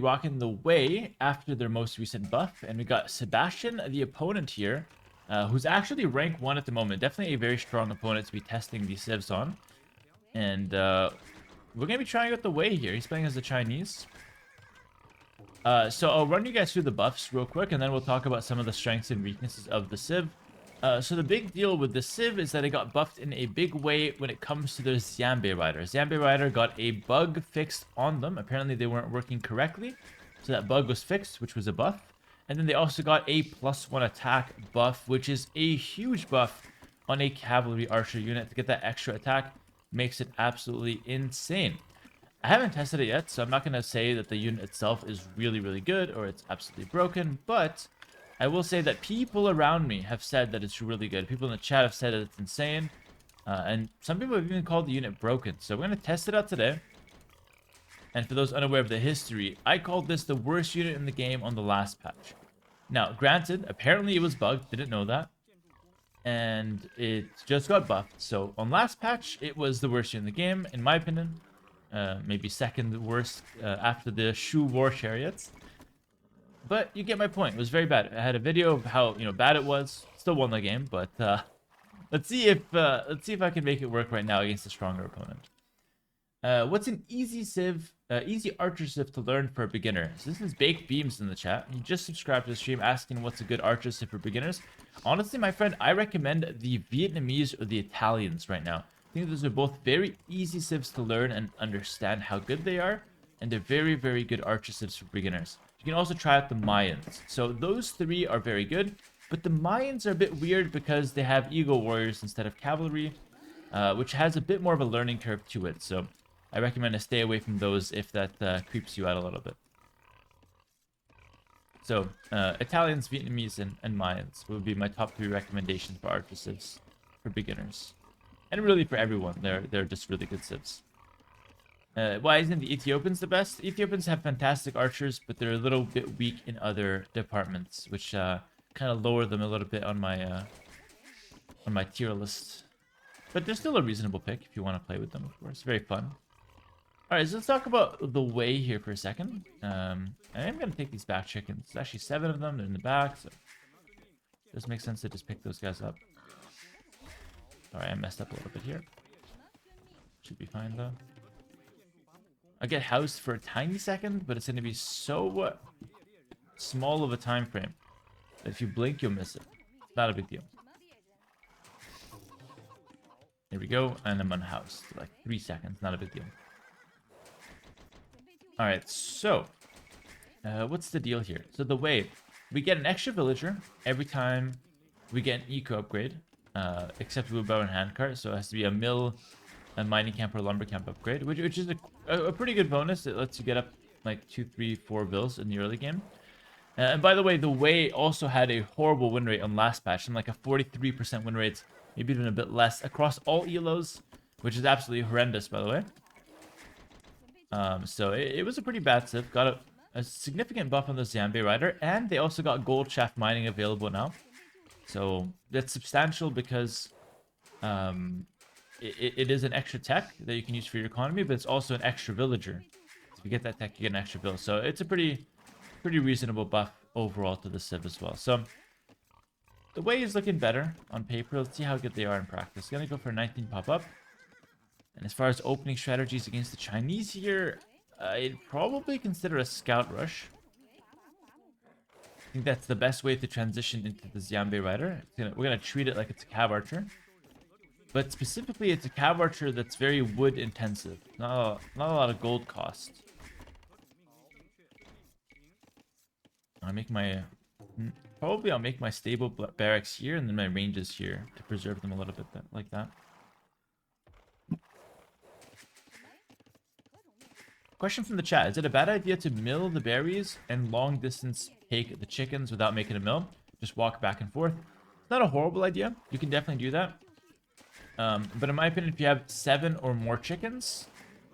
Rocking the way after their most recent buff, and we got Sebastian, the opponent here, who's actually rank 1 at the moment. Definitely a very strong opponent to be testing these civs on. And we're going to be trying out the way here. He's playing as the Chinese. So I'll run you guys through the buffs real quick, and then we'll talk about some of the strengths and weaknesses of the civ. So the big deal with the civ is that it got buffed in a big way when it comes to their Xianbei Rider. Xianbei Rider got a bug fixed on them. Apparently they weren't working correctly, so that bug was fixed, which was a buff. And then they also got a +1 attack buff, which is a huge buff on a cavalry archer unit. To get that extra attack makes it absolutely insane. I haven't tested it yet, so I'm not going to say that the unit itself is really, really good or it's absolutely broken, but I will say that people around me have said that it's really good. People in the chat have said that it's insane. And some people have even called the unit broken. So we're going to test it out today. And for those unaware of the history, I called this the worst unit in the game on the last patch. Now, granted, apparently it was bugged. Didn't know that. And it just got buffed. So on last patch, it was the worst unit in the game, in my opinion. Maybe second worst after the Shu War Chariots. But you get my point. It was very bad. I had a video of how bad it was. Still won the game, but let's see if I can make it work right now against a stronger opponent. What's an easy civ, easy archer civ to learn for a beginner? So this is Baked Beams in the chat. He just subscribed to the stream asking what's a good archer civ for beginners. Honestly, my friend, I recommend the Vietnamese or the Italians right now. I think those are both very easy civs to learn and understand how good they are, and they're very, very good archer civs for beginners. You can also try out the Mayans. So those three are very good, but the Mayans are a bit weird because they have Eagle Warriors instead of Cavalry, which has a bit more of a learning curve to it. So I recommend to stay away from those if that creeps you out a little bit. So Italians, Vietnamese, and Mayans would be my top 3 recommendations for archer civs for beginners. And really for everyone, they're just really good civs. Why isn't the Ethiopians the best? Ethiopians have fantastic archers, but they're a little bit weak in other departments, which kind of lower them a little bit on my tier list. But they're still a reasonable pick if you want to play with them, of course. Very fun. Alright, so let's talk about the way here for a second. I am going to take these back chickens. There's actually 7 of them. They're in the back, so it does make sense to just pick those guys up. Alright, I messed up a little bit here. Should be fine, though. I get housed for a tiny second, but it's going to be so small of a time frame that if you blink, you'll miss it. Not a big deal. There we go, and I'm unhoused. Like 3 seconds, not a big deal. Alright, so what's the deal here? So the way, we get an extra villager every time we get an eco upgrade, except with bow and handcart, so it has to be a mill, a mining camp, or a lumber camp upgrade, which is a pretty good bonus. It lets you get up like 2, 3, 4 bills in the early game. And by the way also had a horrible win rate on last patch, and like a 43% win rate, maybe even a bit less, across all elos, which is absolutely horrendous, by the way. So it was a pretty bad civ. Got a significant buff on the Xianbei Rider, and they also got gold shaft mining available now. So that's substantial because it is an extra tech that you can use for your economy, but it's also an extra villager. If you get that tech, you get an extra bill. So it's a pretty reasonable buff overall to the civ as well. So the way is looking better on paper. Let's see how good they are in practice. Gonna go for 19 pop-up. And as far as opening strategies against the Chinese here, I'd probably consider a scout rush. I think that's the best way to transition into the Xianbei Rider. We're going to treat it like it's a cav archer. But specifically, it's a cav archer that's very wood intensive. Not a lot of gold cost. I'll make my... Probably I'll make my stable barracks here and then my ranges here to preserve them a little bit like that. Question from the chat. Is it a bad idea to mill the berries and long distance take the chickens without making a mill? Just walk back and forth. It's not a horrible idea. You can definitely do that. But in my opinion, if you have 7 or more chickens,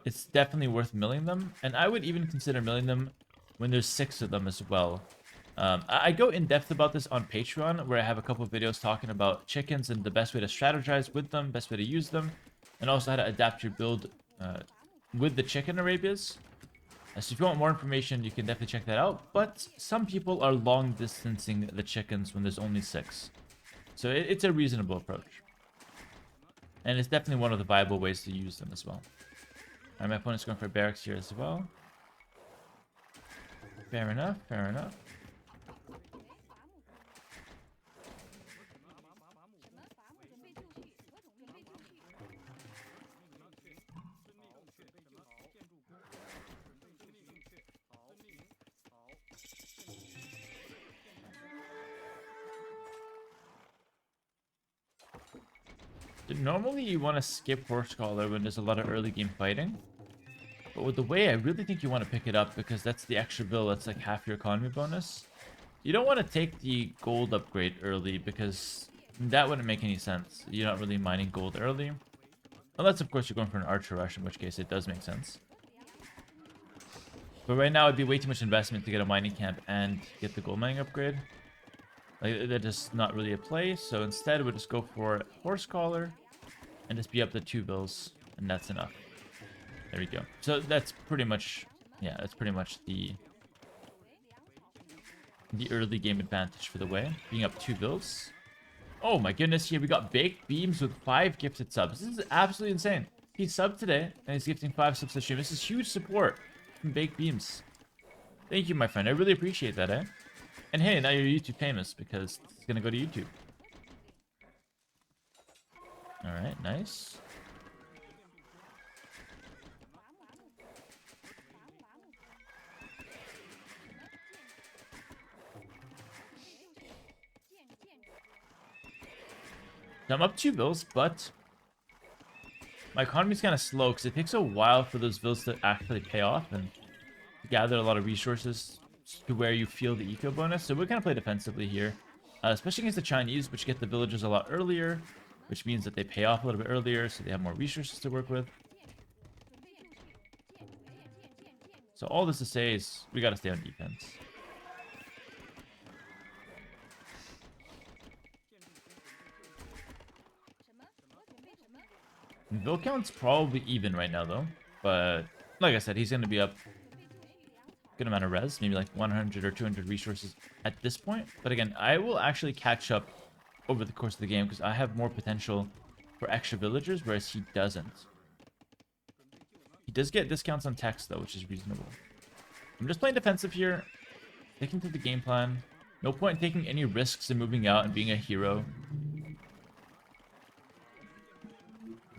it's definitely worth milling them. And I would even consider milling them when there's 6 of them as well. I go in depth about this on Patreon, where I have a couple of videos talking about chickens and the best way to strategize with them, best way to use them, and also how to adapt your build with the chicken Arabias. So if you want more information, you can definitely check that out. But some people are long distancing the chickens when there's only 6. So it's a reasonable approach. And it's definitely one of the viable ways to use them as well. Alright, my opponent's going for barracks here as well. Fair enough, fair enough. Normally you want to skip Horse Collar when there's a lot of early game fighting. But with the way, I really think you want to pick it up because that's the extra bill. That's like half your economy bonus. You don't want to take the gold upgrade early because that wouldn't make any sense. You're not really mining gold early. Unless, of course, you're going for an archer rush, in which case it does make sense. But right now, it'd be way too much investment to get a mining camp and get the gold mining upgrade. Like, they're just not really a play. So instead, we'll just go for Horse Collar and just be up to 2 bills. And that's enough. There we go. So that's pretty much, yeah, that's pretty much the early game advantage for the way. Being up 2 bills. Oh my goodness, here we got Baked Beams with 5 gifted subs. This is absolutely insane. He subbed today, and he's gifting 5 subs to stream. This is huge support from Baked Beams. Thank you, my friend. I really appreciate that, eh? And hey, now you're YouTube famous because it's gonna go to YouTube. Alright, nice. So I'm up 2 bills, but my economy's kind of slow because it takes a while for those bills to actually pay off and gather a lot of resources to where you feel the eco bonus. So we're going to play defensively here, especially against the Chinese, which get the villagers a lot earlier, which means that they pay off a little bit earlier, so they have more resources to work with. So all this to say is we got to stay on defense. Bill count's probably even right now, though. But, like I said, he's going to be up a good amount of res. Maybe like 100 or 200 resources at this point. But again, I will actually catch up over the course of the game because I have more potential for extra villagers, whereas he doesn't. He does get discounts on text, though, which is reasonable. I'm just playing defensive here. Sticking to the game plan. No point in taking any risks in moving out and being a hero.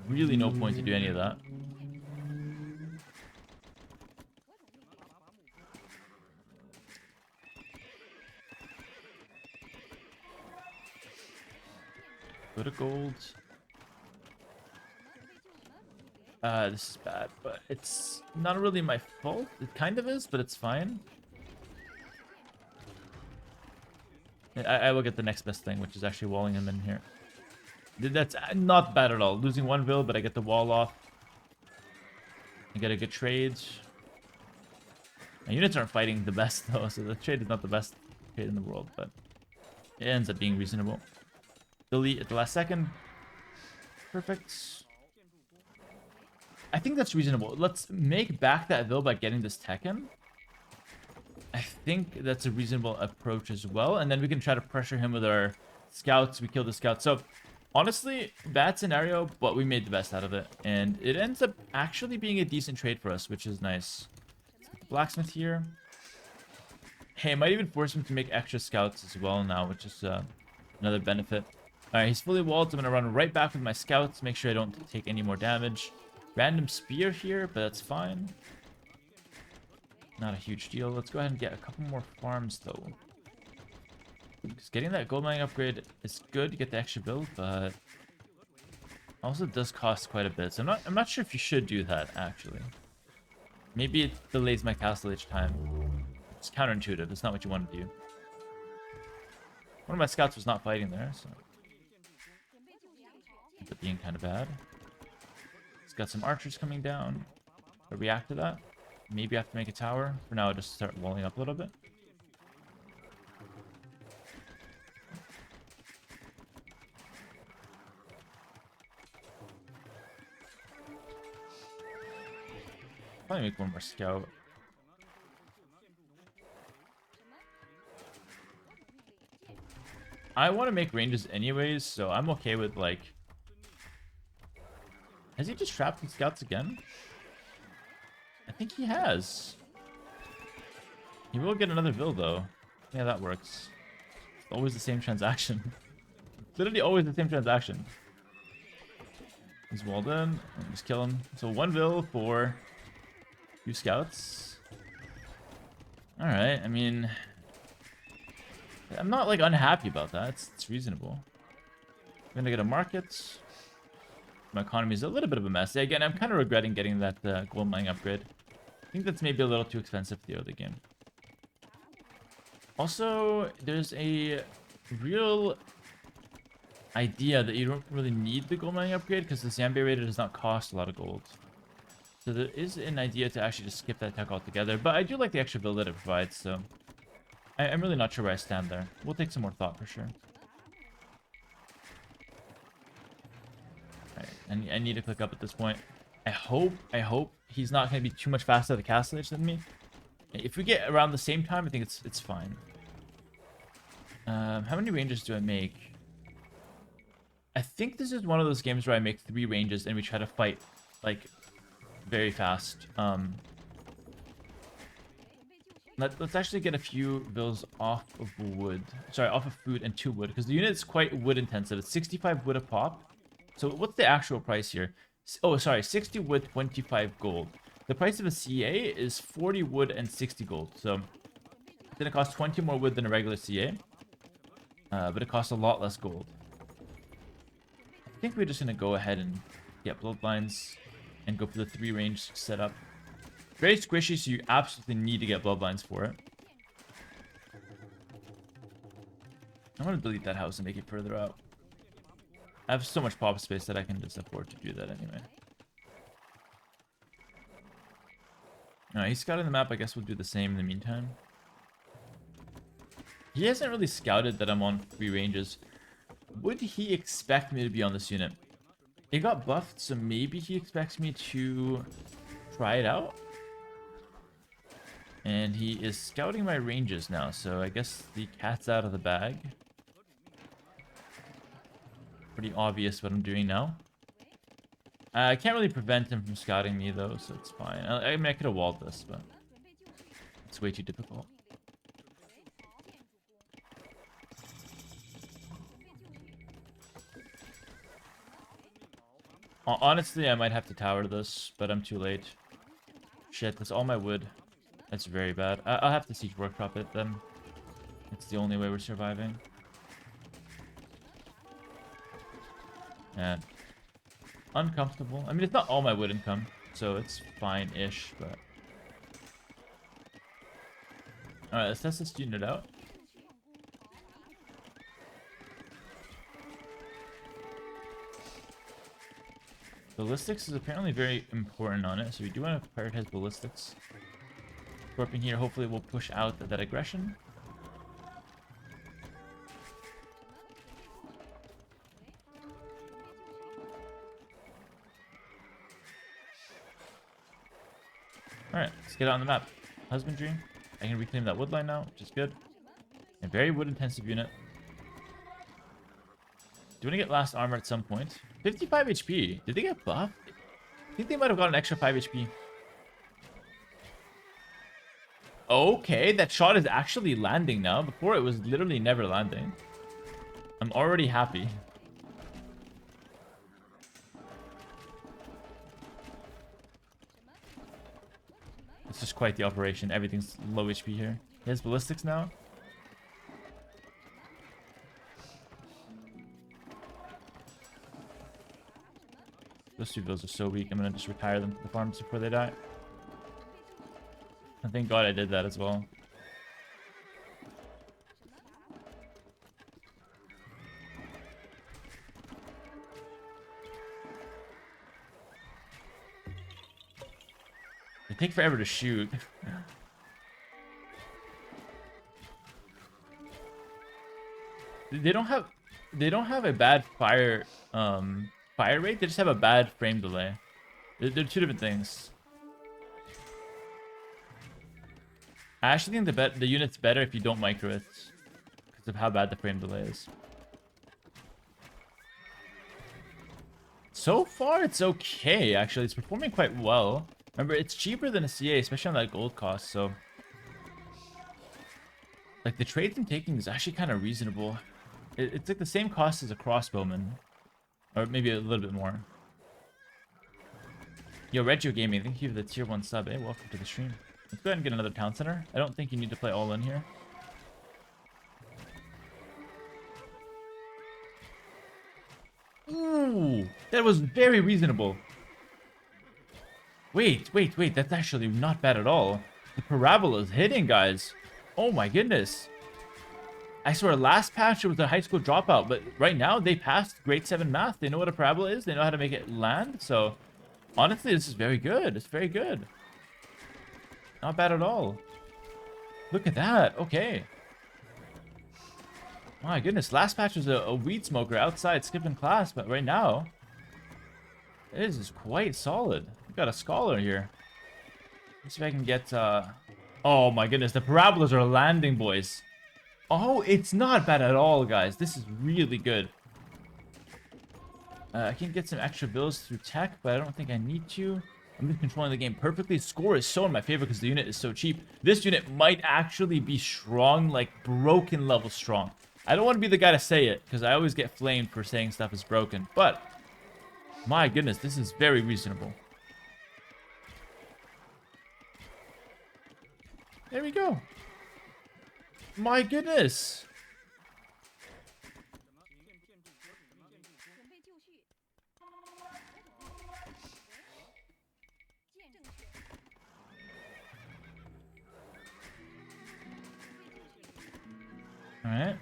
Really no point to do any of that. Go to gold. This is bad, but it's not really my fault. It kind of is, but it's fine. I will get the next best thing, which is actually walling him in here. That's not bad at all. Losing 1 bill, but I get the wall off. I get a good trade. My units aren't fighting the best, though, so the trade is not the best trade in the world, but it ends up being reasonable. Delete at the last second. Perfect. I think that's reasonable. Let's make back that bill by getting this tech in. I think that's a reasonable approach as well, and then we can try to pressure him with our scouts. We kill the scouts. So honestly, bad scenario, but we made the best out of it. And it ends up actually being a decent trade for us, which is nice. Blacksmith here. Hey, it might even force him to make extra scouts as well now, which is another benefit. Alright, he's fully walled. I'm going to run right back with my scouts, make sure I don't take any more damage. Random spear here, but that's fine. Not a huge deal. Let's go ahead and get a couple more farms, though. Because getting that gold mining upgrade is good to get the extra build, but also does cost quite a bit. So I'm not sure if you should do that, actually. Maybe it delays my castle each time. It's counterintuitive. It's not what you want to do. One of my scouts was not fighting there, so ends up being kind of bad. It's got some archers coming down. I'll react to that. Maybe I have to make a tower. For now, I'll just start walling up a little bit. Probably make one more scout. I want to make ranges anyways, so I'm okay with like... Has he just trapped the scouts again? I think he has. He will get another Vil though. Yeah, that works. It's always the same transaction. Literally always the same transaction. He's walled in. Just kill him. So 1 Vil for 2 scouts. Alright, I mean... I'm not like unhappy about that. It's reasonable. I'm gonna get a market. My economy is a little bit of a mess. Yeah, again, I'm kind of regretting getting that gold mining upgrade. I think that's maybe a little too expensive for the early game. Also, there's a real idea that you don't really need the gold mining upgrade because the Zambi Raider does not cost a lot of gold. So there is an idea to actually just skip that tech altogether. But I do like the extra build that it provides, so... I'm really not sure where I stand there. We'll take some more thought for sure. Alright, and I need to click up at this point. I hope he's not going to be too much faster at the castle edge than me. If we get around the same time, I think it's fine. How many ranges do I make? I think this is one of those games where I make 3 ranges and we try to fight, like, very fast. Let's actually get a few Vils off of wood. Sorry, off of food and 2 wood, because the unit is quite wood intensive. It's 65 wood a pop. So what's the actual price here? Oh, sorry, 60 wood, 25 gold. The price of a CA is 40 wood and 60 gold. So it's gonna cost 20 more wood than a regular CA, but it costs a lot less gold. I think we're just gonna go ahead and get bloodlines and go for the 3 range setup. Very squishy, so you absolutely need to get bloodlines for it. I'm gonna delete that house and make it further out. I have so much pop space that I can just afford to do that anyway. Alright, he's scouting the map. I guess we'll do the same in the meantime. He hasn't really scouted that I'm on 3 ranges. Would he expect me to be on this unit? It got buffed, so maybe he expects me to try it out. And he is scouting my ranges now, so I guess the cat's out of the bag. Pretty obvious what I'm doing now. I can't really prevent him from scouting me though, so it's fine. I mean, I could have walled this, but it's way too difficult. Honestly, I might have to tower this, but I'm too late. Shit, that's all my wood. That's very bad. I'll have to siege workshop it then. It's the only way we're surviving. And uncomfortable. I mean, it's not all my wood income, so it's fine-ish, but... Alright, let's test this unit out. Ballistics is apparently very important on it, so we do want to prioritize ballistics. Warping here, hopefully we'll push out that aggression. Alright, let's get on the map. Husbandry. I can reclaim that wood line now, which is good. A very wood intensive unit. Do you want to get last armor at some point? 55 HP. Did they get buffed? I think they might have got an extra 5 HP. Okay, that shot is actually landing now. Before it was literally never landing. I'm already happy. It's just quite the operation. Everything's low HP here. He has ballistics now. Those 2 vills are so weak. I'm gonna just retire them to the farms before they die. And thank God I did that as well. They take forever to shoot. They don't have a bad fire rate. They just have a bad frame delay. They're 2 different things. I actually think the unit's better if you don't micro it because of how bad the frame delay is. So far, it's okay, actually. It's performing quite well. Remember, it's cheaper than a CA, especially on that gold cost, so... Like, the trades I'm taking is actually kind of reasonable. It's like the same cost as a crossbowman. Or maybe a little bit more. Yo, Regio Gaming, thank you for the tier 1 sub, eh? Welcome to the stream. Let's go ahead and get another town center. I don't think you need to play all in here. Ooh, that was very reasonable. Wait. That's actually not bad at all. The parabola is hitting, guys. Oh my goodness. I swear, last patch it was a high school dropout, but right now they passed grade 7 math. They know what a parabola is. They know how to make it land. So, honestly, this is very good. It's very good. Not bad at all. Look at that. Okay. My goodness, last patch was a weed smoker outside skipping class, but right now, this is quite solid. We got a scholar here. Let's see if I can get, oh my goodness, the parabolas are landing, boys. Oh, it's not bad at all, guys. This is really good. I can get some extra bills through tech, but I don't think I need to. I'm just controlling the game perfectly. Score is so in my favor because the unit is so cheap. This unit might actually be strong, like broken level strong. I don't want to be the guy to say it, because I always get flamed for saying stuff is broken. But, my goodness, this is very reasonable. There we go. My goodness. All right.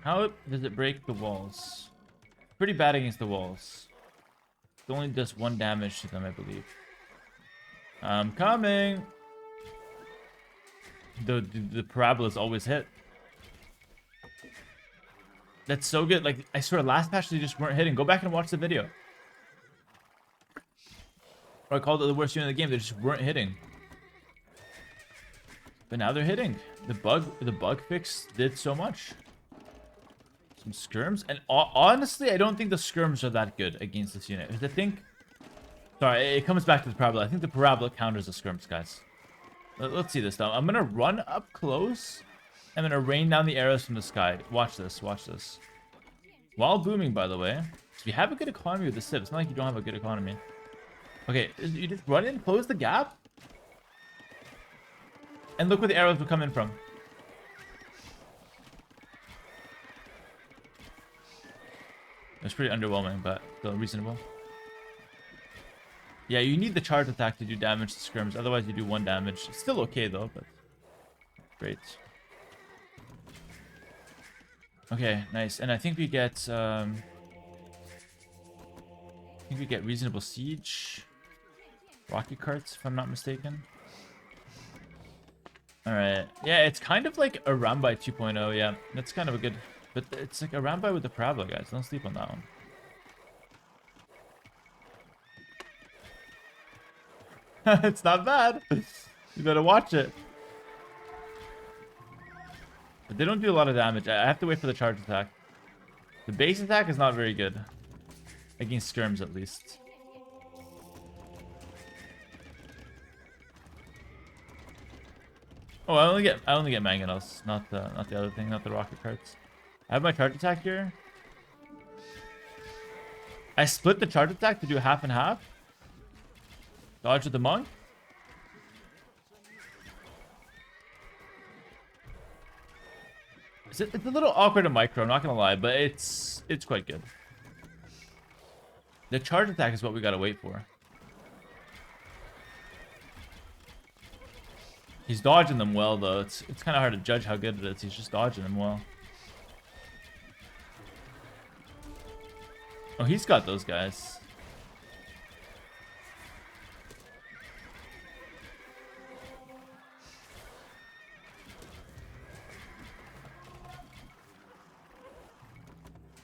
How does it break the walls? Pretty bad against the walls. It only does 1 damage to them, I believe. I'm coming. The parabolas always hit. That's so good. Like, I swear, last patch they just weren't hitting. Go back and watch the video. Or I called it the worst unit in the game. They just weren't hitting. But now they're hitting. The bug fix did so much. Some skirms. And honestly, I don't think the skirms are that good against this unit. Because I think... Sorry, it comes back to the parabola. I think the parabola counters the skirms, guys. Let's see this, though. I'm going to run up close. I'm going to rain down the arrows from the sky. Watch this. Watch this. While booming, by the way. So you have a good economy with the civ. It's not like you don't have a good economy. Okay, you just run in, close the gap. And look where the arrows will come in from. It's pretty underwhelming, but still reasonable. Yeah, you need the charge attack to do damage to skirms. Otherwise, you do 1 damage. It's still okay, though, but... Great. Okay, nice. And I think we get... I think we get reasonable siege. Rocket carts, if I'm not mistaken. Alright. Yeah, it's kind of like a Rambai 2.0, yeah. That's kind of a good... But it's like a Rambai with the parabola, guys. Don't sleep on that one. It's not bad. You better watch it. But they don't do a lot of damage. I have to wait for the charge attack. The base attack is not very good. Against skirms, at least. Oh, I only get mangonels, not the other thing, not the rocket carts. I have my charge attack here. I split the charge attack to do half and half. Dodge with the monk. It's a little awkward to micro, I'm not gonna lie, but it's quite good. The charge attack is what we gotta wait for. He's dodging them well, though. It's kind of hard to judge how good it is. He's just dodging them well. Oh, he's got those guys.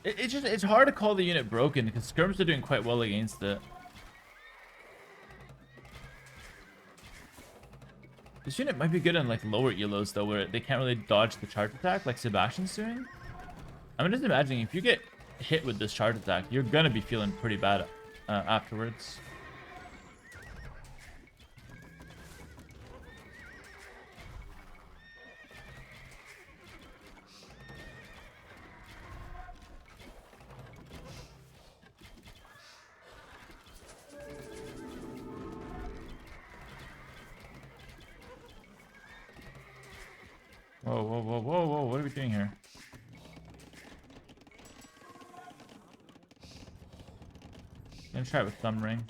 It's hard to call the unit broken because skirms are doing quite well against it. This unit might be good in like lower elos though, where they can't really dodge the charge attack like Sebastian's doing. I'm just imagining if you get hit with this charge attack, you're gonna be feeling pretty bad afterwards. Whoa, whoa, whoa, whoa, whoa, what are we doing here? Gonna try it with Thumb Ring.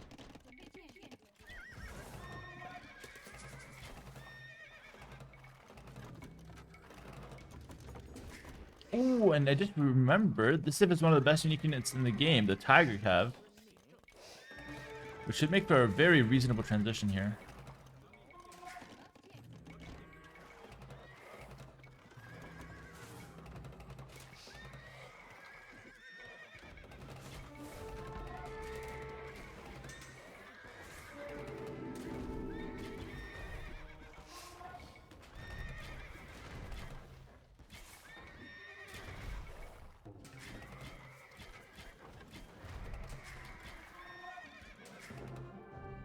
Oh, and I just remembered, this Civ is one of the best unique units in the game, the Tiger Cav. Which should make for a very reasonable transition here.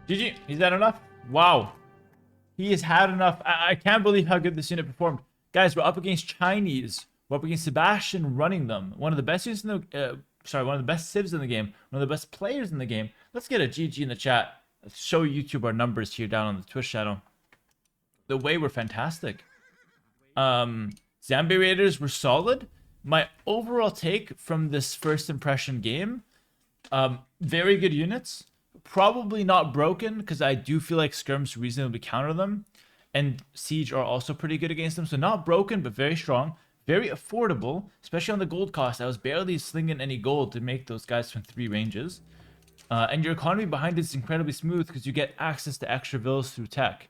GG, he's had enough. Wow. He has had enough. I can't believe how good this unit performed. Guys, we're up against Chinese. We're up against Sebastian running them. One of the best units in the one of the best civs in the game. One of the best players in the game. Let's get a GG in the chat. Let's show YouTube our numbers here down on the Twitch channel. The way were fantastic. Zombie Raiders were solid. My overall take from this first impression game, very good units. Probably not broken, because I do feel like Skirms reasonably counter them. And Siege are also pretty good against them. So not broken, but very strong. Very affordable, especially on the gold cost. I was barely slinging any gold to make those guys from 3 ranges. And your economy behind it is incredibly smooth because you get access to extra villas through tech.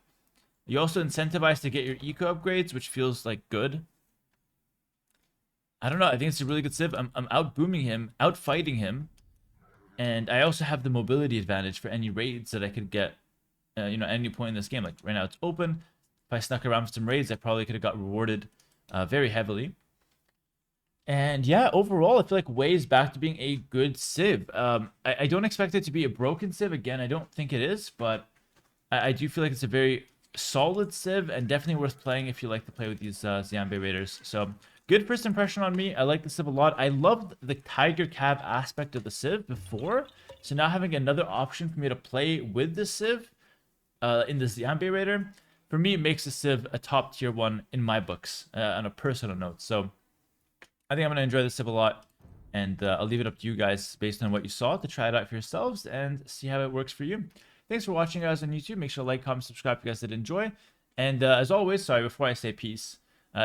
You also incentivize to get your eco upgrades, which feels like good. I don't know. I think it's a really good civ. I'm out booming him, out fighting him. And I also have the mobility advantage for any raids that I could get, you know, at any point in this game. Like right now it's open. If I snuck around for some raids, I probably could have got rewarded very heavily. And yeah, overall, I feel like Wei is back to being a good civ. I don't expect it to be a broken civ. Again, I don't think it is, but I do feel like it's a very solid civ and definitely worth playing if you like to play with these Xianbei Raiders. So good first impression on me. I like the civ a lot. I loved the Tiger Cav aspect of the civ before. So now having another option for me to play with the civ in the Xianbei Raider, for me, it makes the civ a top tier one in my books on a personal note. So I think I'm going to enjoy the civ a lot. And I'll leave it up to you guys based on what you saw to try it out for yourselves and see how it works for you. Thanks for watching, guys, on YouTube. Make sure to like, comment, subscribe if you guys did enjoy. And as always, sorry, before I say peace,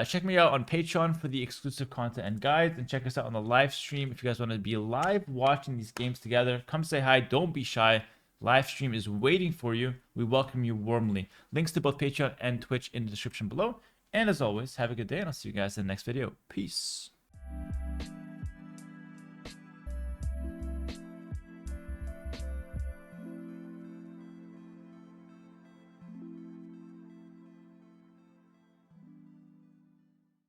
check me out on Patreon for the exclusive content and guides. And check us out on the live stream if you guys want to be live watching these games together. Come say hi. Don't be shy. Live stream is waiting for you. We welcome you warmly. Links to both Patreon and Twitch in the description below. And as always, have a good day, and I'll see you guys in the next video. Peace.